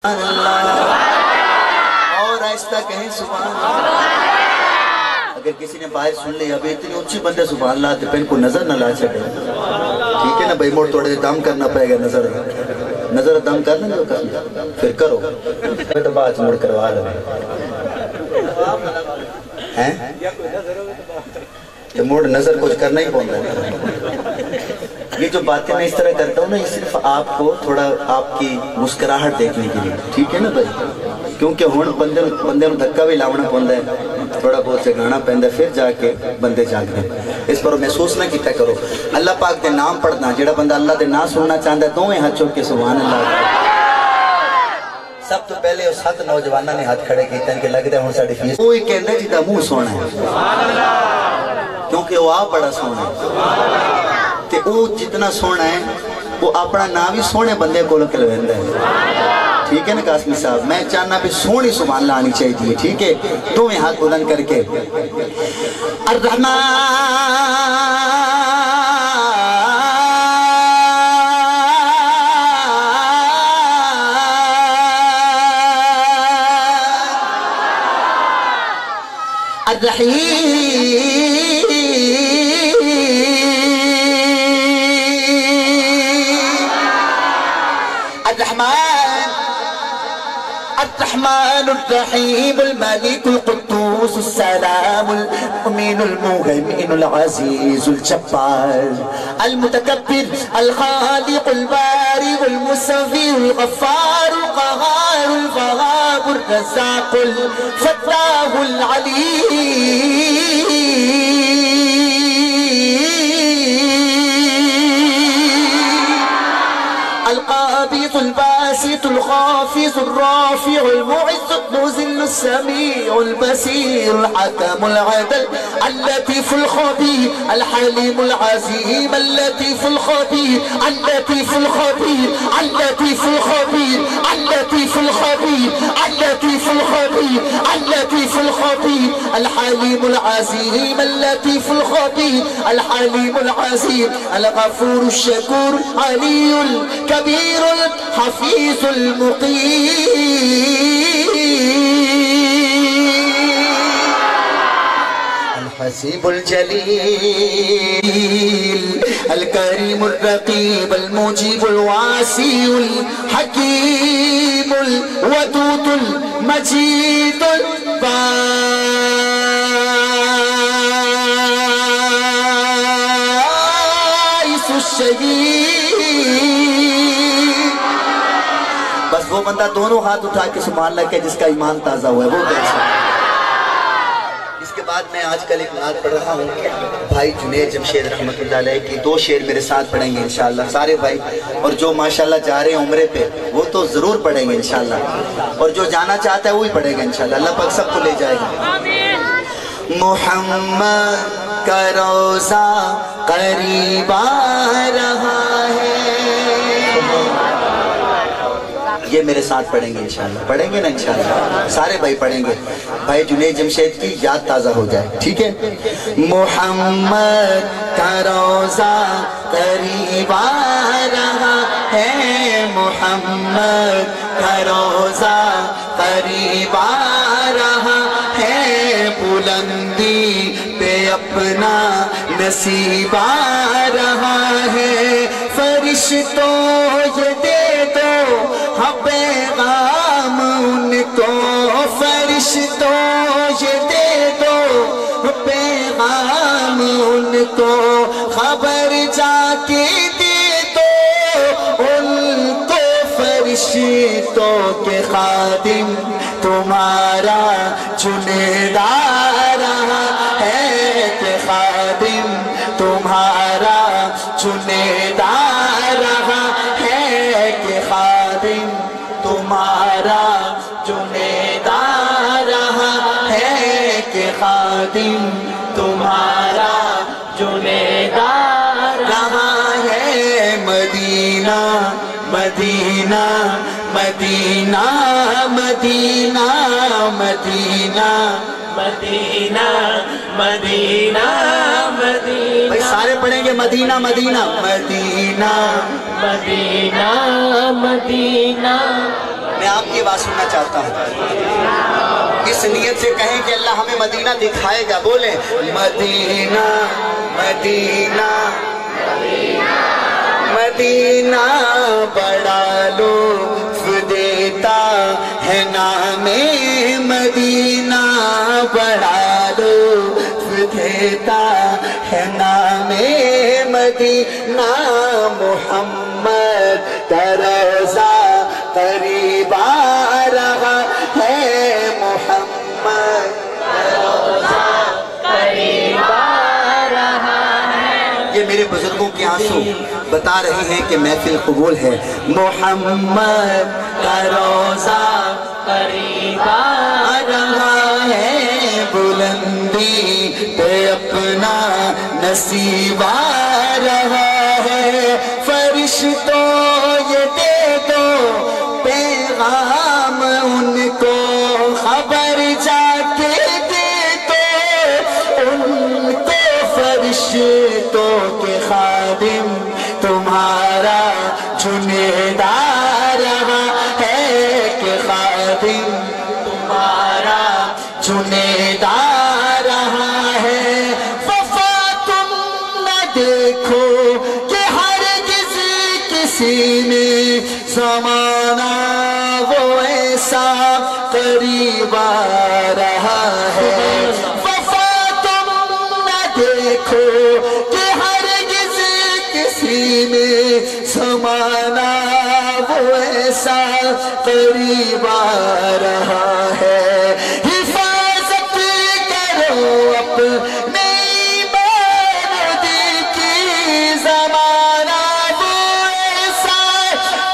اور آہستہ کہیں سبحان اللہ۔ اگر کسی نے باہر سن لیا ابھی اتنی اونچی بندے سبحان اللہ تو پہن کو نظر نہ لا چھڑے، ٹھیک ہے نا بھائی؟ موڑ توڑے دم کرنا پڑے گا، نظر دم کرنا جو کرنا پھر کرو، میں تو بات موڑ کروا لوں ہیں تو موڑ نظر کچھ کرنا ہی پڑتا ہے۔ یہ جو باتیں میں اس طرح کرتا ہوں نا، یہ صرف آپ کو تھوڑا آپ کی مسکراہٹ دیکھنے کے لیے، ٹھیک ہے نا بھائی؟ کیونکہ ہون بندے میں دھکا بھی لاؤنا پڑتا ہے، تھوڑا بہت سے گانا پہنتا ہے، پھر جا کے بندے جاگتے ہیں۔ اس پر محسوس نہ کیتا کرو، اللہ پاک دے نام پڑھنا، جڑا بندہ اللہ دے نام سننا چاہتا ہے دوویں ہاتھ چوک کے سبحان اللہ۔ سب تو پہلے اس 7 نوجوانوں نے ہاتھ کھڑے کیتے ہیں کہ لگتا ہے ہن ساڈی فیس کوئی کہندا جی دا منہ سونا ہے، کیونکہ وہ آپ بڑا سونا ہے تے وہ جتنا سونا ہے وہ اپنا نام ہی سونے بندے کو لکھلویندا ہے، ٹھیک ہے نا قاسمی صاحب؟ میں چاہنا بھی سونی سبحان اللہ آنی چاہیے، ٹھیک ہے؟ دوویں ہاتھ بلند کر کے الرحمن الرحيم الملك القدوس السلام المؤمن المهيمن العزيز الجبار المتكبر الخالق البارئ المصور الغفار القهار الوهاب الرزاق الفتاح العليم القابض الباسط الخافض الرافع المعز المذل السميع البصير الحكم العدل اللطيف الخبير الحليم العظيم اللطيف الخبير اللطيف الخبير اللطيف الخبير اللطيف الخبير اللطيف الخبير اللطيف الخبير الحليم العظيم اللطيف الخبير الحليم العظيم الغفور الشكور علي الكبير الحفيظ المقيم الحسيب الجليل الكريم الرقيب المجيب الواسع الحكيم الودود المجيد الباعث الشهيد۔ بس وہ بندہ دونوں ہاتھ اٹھا کے سبحان اللہ کہ جس کا ایمان تازہ ہوا ہے وہ کیسا۔ اس کے بعد میں آج کل ایک نعت پڑھ رہا ہوں بھائی جنید جمشید رحمت اللہ علیہ کی، 2 شعر میرے ساتھ پڑھیں گے انشاءاللہ سارے بھائی، اور جو ماشاءاللہ جا رہے ہیں عمرے پہ وہ تو ضرور پڑھیں گے انشاءاللہ، اور جو جانا چاہتا ہے وہی پڑھے گا انشاءاللہ، اللہ پاک سب کو لے جائے گا۔ محمد کا روزہ قریب آ رہا ہے، یہ میرے ساتھ پڑھیں گے انشاءاللہ، پڑھیں گے نا انشاءاللہ سارے بھائی پڑھیں گے، بھائی جنید جمشید کی یاد تازہ ہو جائے، ٹھیک ہے؟ محمد کا روزہ قریب آ رہا ہے، محمد کا روزہ قریب آ رہا ہے، بلندی پہ اپنا نصیب آ رہا ہے، فرشتوں یہ دے دو ہاں پیغام ان کو، فرشتوں یہ دے دو پیغام ان کو، خبر جا کے دے دو ان کو، فرشتوں کے خادم تمہارا چنیدہ رہا ہے، کہ خادم تمہارا چنیدہ رہا ہے، کہ خادم تمہارا چنیدہ رہا ہے، کہ خادم تمہارا چنیدہ رہا ہے۔ مدینہ مدینہ مدینہ مدینہ مدینہ مدینہ مدینہ مدینہ، بھائی سارے پڑھیں گے مدینہ مدینہ مدینہ مدینہ مدینہ میں آپ کی آواز سننا چاہتا ہوں، اس نیت سے کہیں کہ اللہ ہمیں مدینہ دکھائے گا، بولیں مدینہ مدینہ مدینہ بڑا لطف دیتا ہے نام مدینہ، بڑا لطف دیتا ہے نام مدینہ، محمد کا روضہ قریب آ رہا ہے، محمد کا روضہ قریب آ رہا ہے۔ یہ میرے بزرگوں کے آنسو بتا رہے ہیں کہ محفل قبول ہے۔ محمد کا روضہ قریب آ رہا ہے، بلندی پہ اپنا نصیب آ رہا ہے، فرشتوں یہ دے دو پیغام ان کو، خبر جا کے دے دو ان کو، فرشتوں کے خادم تمہارا جنید آ رہا ہے، کہ خادم تمہارا جنید آ رہا ہے، وفا تم نہ دیکھو کہ ہرگز کسی نے زمانہ وہ ایسا قریب آ رہا ہے، وفا تم نہ دیکھو کہ ہرگز کسی میں زمانہ وہ ایسا قریب آ رہا ہے، حفاظت کرو اپنے ایمان دل کی، زمانہ وہ ایسا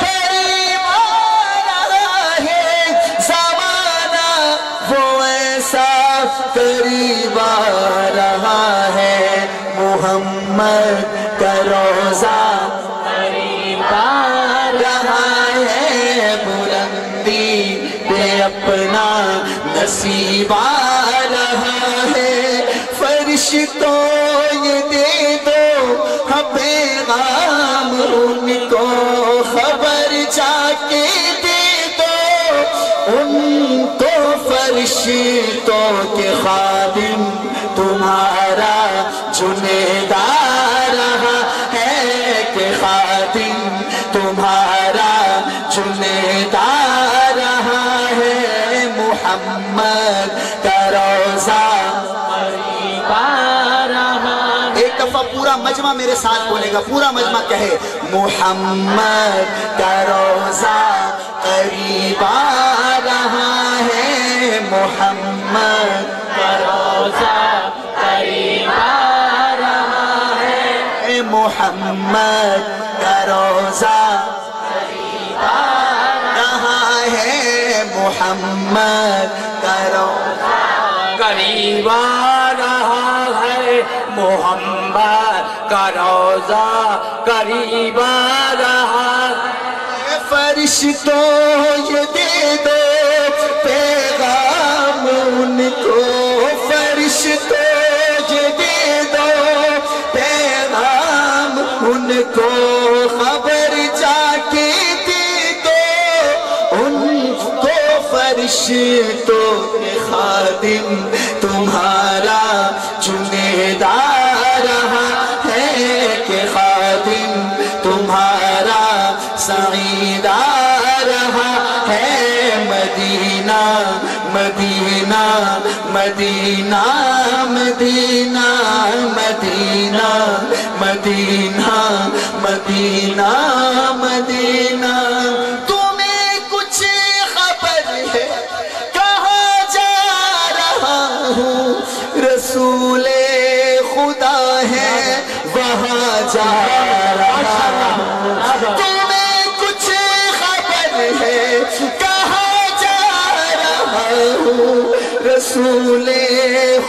قریب آ رہا ہے، زمانہ وہ ایسا قریب آ رہا ہے، محمد کا روضہ قریب آ رہا ہے، بلندی پہ اپنا نصیب آ رہا ہے، فرشتوں یہ دے دو پیغام ان کو، خبر جا کے دے دو ان کو، فرشتوں کے خادم تمہارا جنید آ رہا ہے، کہ خادم تمہارا جنید آ رہا ہے، محمد کا روضہ قریب آ رہا ہے۔ ایک دفعہ پورا مجمع میرے ساتھ بولے گا، پورا مجمع کہے محمد کا روضہ قریب آ رہا ہے، محمد کا روضہ قریب آ رہا ہے، محمد کا روضہ قریب آ رہا ہے، محمد کا روضہ قریب آ رہا ہے، محمد کا روضہ قریب آ رہا ہے، فرشتوں یہ دے دو پیغام ان کو، فرشتوں یہ دے دو پیغام ان کو، خبر جا کے دے دو ان کو، فرشتوں کے خادم تمہارا جنید آ رہا ہے، کہ خادم تمہارا سعید آ رہا ہے، مدینہ مدینہ مدینہ مدینہ مدینہ مدینہ مدینہ مدینہ، تمہیں کچھ خبر ہے کہاں جا رہا ہوں، رسول خدا ہے وہاں جا رہا ہوں، تمہیں کچھ خبر ہے کہاں جا رہا ہوں، رسول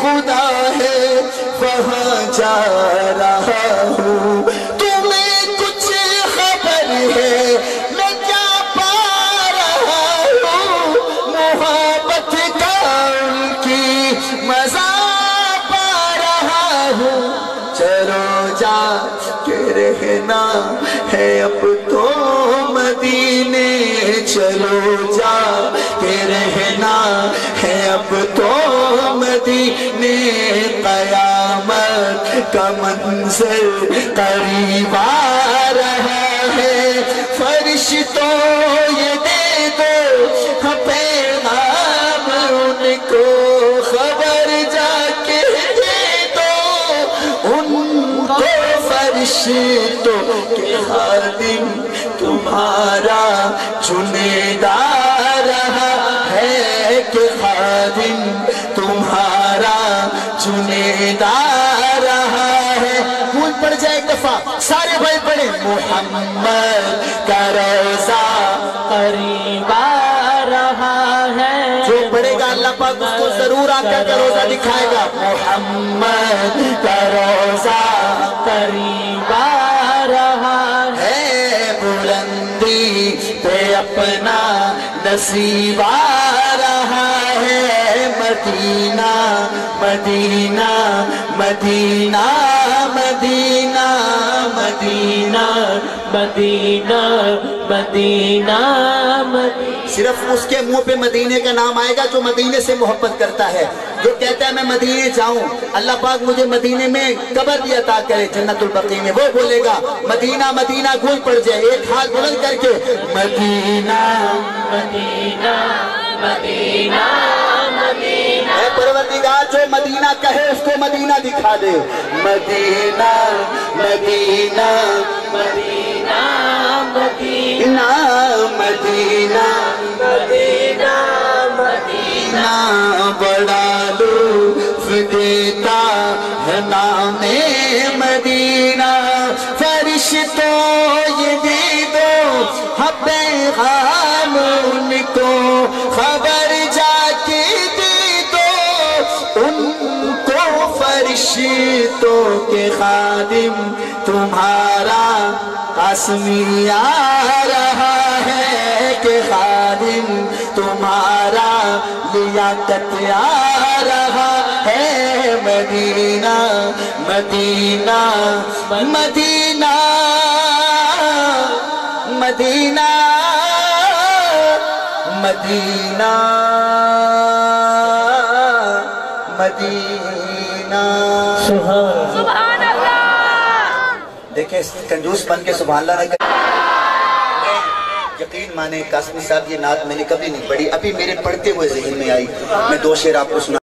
خدا ہے وہاں جا رہا ہوں، تمہیں کچھ خبر ہے میں کیا پا رہا ہوں، محبت کا ان کی مزہ پا رہا ہوں، چلو جا کے رہنا ہے اب تو مدینے، چلو جا کا منظر قریب آ رہا ہے، فرشتوں یہ دے دو پیغام ان کو، خبر جا کے دے دو ان کو، فرشتوں کے خادم تمہارا چنیدہ رہا ہے، کہ خادم تمہارا چنیدہ رہا ہے۔ گونج پڑ جائے ایک دفعہ، سارے بھائی پڑھیں، محمد کا روزہ قریب آ رہا ہے، جو پڑھے گا اللہ پاک اس کو ضرور آ کر کے روزہ دکھائے گا۔ محمد کا روزہ قریب آ رہا ہے، بلندی پہ اپنا نصیب آ رہا ہے، مدینہ مدینہ مدینہ مدینہ مدینہ مدینہ مدینہ مدینہ۔ صرف اس کے منہ پہ مدینے کا نام آئے گا جو مدینے سے محبت کرتا ہے، جو کہتا ہے میں مدینے جاؤں، اللہ پاک مجھے مدینے میں قبر بھی عطا کرے جنت البقیع میں، وہ بولے گا مدینہ مدینہ، گونج پڑ جائے ایک ہاتھ بلند کر کے، مدینہ مدینہ مدینہ مدینہ۔ اے پروردگار جو مدینہ کہے اس کو مدینہ دکھا دے، مدینہ مدینہ مدینہ مدینہ مدینہ مدینہ مدینہ، بڑا لطف دیتا ہے نام مدینہ، فرشتوں یہ دے دو پیغام ان کو، خبر جا کے دے دو ان کو، فرشتوں کے خادم تمہارا قاسمی آ رہا ہے، کہ خادم تمہارا لیاقت آ رہا ہے، مدینہ مدینہ مدینہ مدینہ مدینہ مدینہ۔ سبحان اللہ۔ دیکھیں کنجوس بن کے سبحان اللہ نہ کریں، یقین مانے قاسمی صاحب یہ نعت میں نے کبھی نہیں پڑھی، ابھی میرے پڑھتے ہوئے ذہن میں آئی، میں دو شعر آپ کو سنا